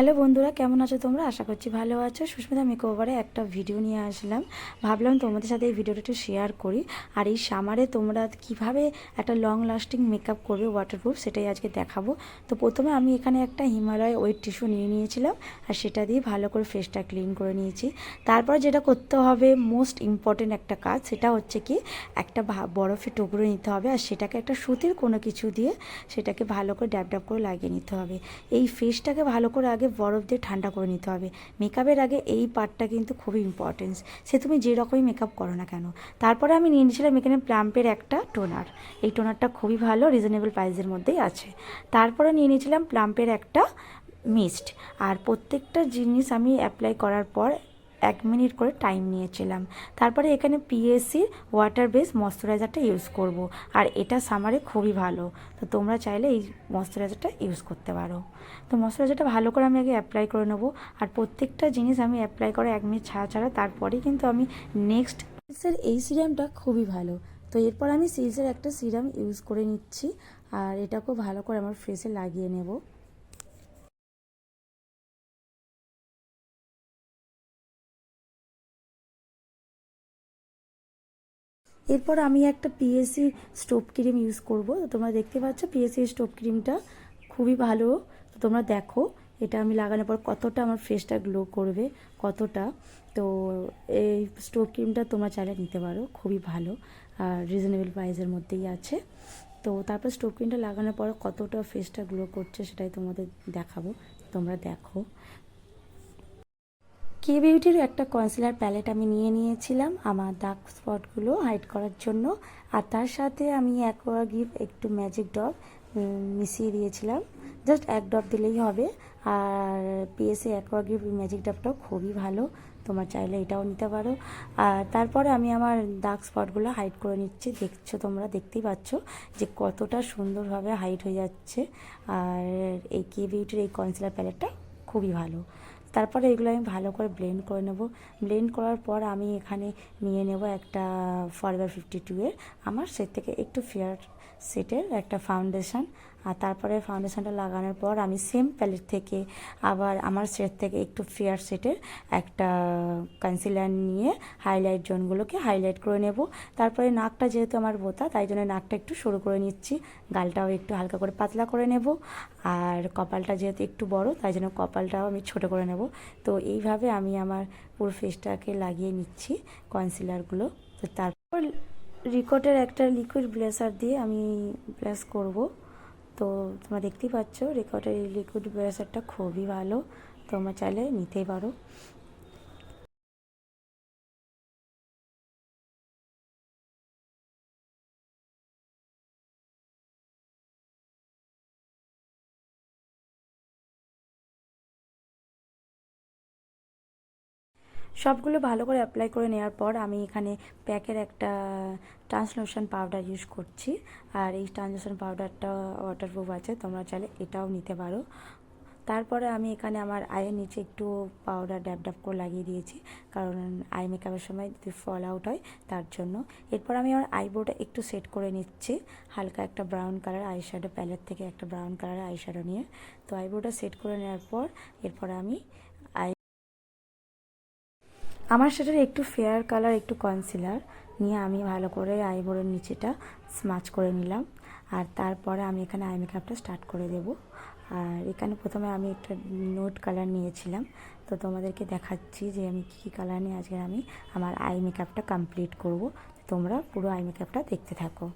Hello বন্ধুরা, কেমন আছো তোমরা? আশা করছি ভালো আছো। সুস্মিতা মেকওভারে একটা ভিডিও নিয়ে আসলাম, ভাবলাম তোমাদের সাথে এই ভিডিওটা একটু শেয়ার করি। আর এই সামারে তোমরা কিভাবে একটা লং লাস্টিং মেকআপ করবে ওয়াটারপ্রুফ, সেটাই আজকে দেখাবো। তো প্রথমে আমি এখানে একটা হিমালয় ওয়েট টিস্যু নিয়ে নিয়েছিলাম, আর সেটা দিয়ে ভালো করে ফেসটা ক্লিন করে নিয়েছি। তারপর যেটা করতে হবে, মোস্ট ইম্পর্টেন্ট একটা কাজ, সেটা হচ্ছে কি একটা বরফের টুকরো নিতে হবে, আর সেটাকে একটা সুতির কোনো কিছু দিয়ে সেটাকে ভালো করে ড্যাব ড্যাব করে লাগিয়ে নিতে হবে। এই ফেসটাকে ভালো করে আগে বরফ দিয়ে ঠান্ডা করে নিতে হবে। মেকআপের আগে এই পার্টটা কিন্তু খুবই ইম্পর্টেন্স, সে তুমি যেরকমই মেকআপ করো না কেন। তারপরে আমি নিয়ে নিয়েছিলাম এখানে প্লাম্পের একটা টোনার। এই টোনারটা খুবই ভালো, রিজনেবল প্রাইসের মধ্যেই আছে। তারপরে নিয়ে নিয়েছিলাম প্লাম্পের একটা মিস্ট। আর প্রত্যেকটা জিনিস আমি অ্যাপ্লাই করার পর 1 মিনিট করে টাইম নিয়েছিলাম। তারপরে এখানে পিএসসির ওয়াটার বেস ময়শ্চারাইজারটা ইউজ করব। আর এটা সামারে খুবই ভালো, তো তোমরা চাইলে এই ময়শ্চারাইজারটা ইউজ করতে পারো। তো ময়শ্চারাইজারটা ভালো করে আমি আগে অ্যাপ্লাই করে নেবো। আর প্রত্যেকটা জিনিস আমি অ্যাপ্লাই করে 1 মিনিট ছাড়া ছাড়া তারপরেই কিন্তু আমি নেক্সট সিলসের এই সিরামটা খুবই ভালো। তো এরপর আমি সিলসের একটা সিরাম ইউজ করে নিচ্ছি, আর এটাকেও ভালো করে আমার ফেসে লাগিয়ে নেব। এরপর আমি একটা পিএসসি স্টোভ ক্রিম ইউজ করব। তো তোমরা দেখতে পাচ্ছ পিএসসি স্টোভ ক্রিমটা খুবই ভালো। তো তোমরা দেখো এটা আমি লাগানোর পর কতটা আমার ফেসটা গ্লো করবে, কতটা। তো এই স্টোভ ক্রিমটা তোমরা চাইলে নিতে পারো, খুবই ভালো আর রিজনেবল প্রাইসের মধ্যেই আছে। তো তারপর স্টোভ ক্রিমটা লাগানোর পর কতটা ফেসটা গ্লো করছে সেটাই তোমাদের দেখাবো, তোমরা দেখো। কে বিউটির একটা কনসিলার প্যালেট আমি নিয়ে নিয়েছিলাম আমার ডার্ক স্পটগুলো হাইড করার জন্য। আর তার সাথে আমি অ্যাকোয়া গিভ একটু ম্যাজিক ড্রপ মিশিয়ে দিয়েছিলাম, জাস্ট 1 ড্রপ দিলেই হবে। আর পিএসএ অ্যাকোয়া গিভ ম্যাজিক ড্রপটাও খুবই ভালো, তোমার চাইলে এটাও নিতে পারো। আর তারপরে আমি আমার ডার্ক স্পটগুলো হাইড করে নিচ্ছি, দেখছো তোমরা দেখতেই পাচ্ছ যে কতটা সুন্দরভাবে হাইড হয়ে যাচ্ছে। আর এই কে বিউটির এই কনসিলার প্যালেটটা খুবই ভালো। তারপরে এগুলো আমি ভালো করে ব্লেন্ড করে নেব। ব্লেন্ড করার পর আমি এখানে নিয়ে নেব একটা ফরএভার 52 এর আমার সেট থেকে একটু ফেয়ার সেটের একটা ফাউন্ডেশন। আর তারপরে ফাউন্ডেশনটা লাগানোর পর আমি সেম প্যালেট থেকে আবার আমার সেট থেকে একটু ফেয়ার সেটের একটা কনসিলার নিয়ে হাইলাইট জোনগুলোকে হাইলাইট করে নেব। তারপরে নাকটা যেহেতু আমার বোতা, তাই জন্য নাকটা একটু সরু করে নিচ্ছি, গালটাও একটু হালকা করে পাতলা করে নেব। আর কপালটা যেহেতু একটু বড়, তাই জন্য কপালটাও আমি ছোট করে নেব। তো এইভাবে আমি আমার পুরো ফেসটাকে লাগিয়ে নিচ্ছি কনসিলারগুলো। তো তারপর রিকটের একটা লিকুইড ব্লাশার দিয়ে আমি ব্লাশ করব। তো তোমরা দেখতেই পাচ্ছ রিকটের এই লিকুইড ব্লাশারটা খুবই ভালো, তোমরা চাইলে নিতেই পারো। সবগুলো ভালো করে অ্যাপ্লাই করে নেওয়ার পর আমি এখানে প্যাকের একটা ট্রান্সলোশন পাউডার ইউজ করছি। আর এই ট্রান্সলোশন পাউডারটা ওয়াটারপ্রুফ আছে, তোমরা চাইলে এটাও নিতে পারো। তারপরে আমি এখানে আমার আইয়ের নিচে একটু পাউডার ড্যাব ড্যাব করে লাগিয়ে দিয়েছি, কারণ আই মেকআপের সময় যদি ফল আউট হয় তার জন্য। এরপর আমি আমার আইব্রোটা একটু সেট করে নিচ্ছি, হালকা একটা brown colour eye shadow palette থেকে একটা ব্রাউন কালারের আই শ্যাডো নিয়ে। তো আইব্রোটা সেট করে নেওয়ার পর এরপর আমি আমার সেটার একটু ফেয়ার কালার একটু কনসিলার নিয়ে আমি ভালো করে আইব্রোর নিচেটা স্মাচ করে নিলাম। আর তারপরে আমি এখানে আই মেকআপটা স্টার্ট করে দেব। আর এখানে প্রথমে আমি একটা নোট কালার নিয়েছিলাম, তো তোমাদেরকে দেখাচ্ছি যে আমি কী কালার নিয়ে আজকে আমি আমার আই মেকআপটা কমপ্লিট করব। তোমরা পুরো আই মেকআপটা দেখতে থাকো।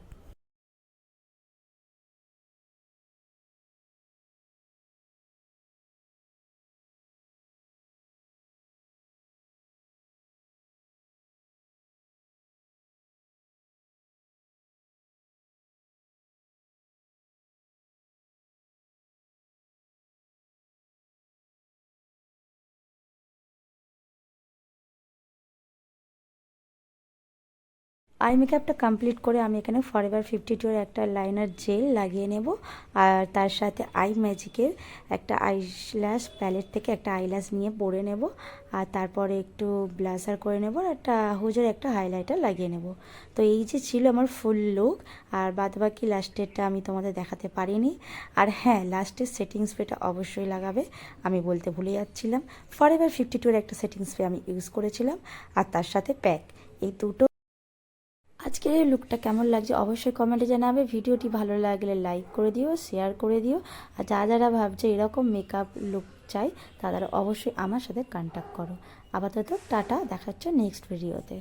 আই মেকআপটা কমপ্লিট করে আমি এখানে ফরএভার 52 এর একটা লাইনার জেল লাগিয়ে নেব। আর তার সাথে আই ম্যাজিকের একটা আইল্যাশ প্যালেট থেকে একটা আইল্যাশ নিয়ে পরে নেব। আর তারপরে একটু ব্লাশার করে নেব, আর একটা হুজের একটা হাইলাইটার লাগিয়ে নেব। তো এই যে ছিল আমার ফুল লুক। আর বাদবাকি লাস্টেরটা আমি তোমাদের দেখাতে পারিনি। আর হ্যাঁ, লাস্টের সেটিং স্প্রেটা অবশ্যই লাগাবে, আমি বলতে ভুলে যাচ্ছিলাম। ফরএভার 52 এর একটা সেটিং স্প্রে আমি ইউজ করেছিলাম, আর তার সাথে প্যাক, এই দুটো। আজকের এই লুকটা কেমন লাগছে অবশ্যই কমেন্টে জানাবে। ভিডিওটি ভালো লাগলে লাইক করে দিও, শেয়ার করে দিও। আর যারা ভাবছে এরকম মেকআপ লুক চাই তারা অবশ্যই আমার সাথে কন্ট্যাক্ট করো। আপাতত টাটা, দেখাচ্ছে নেক্সট ভিডিওতে।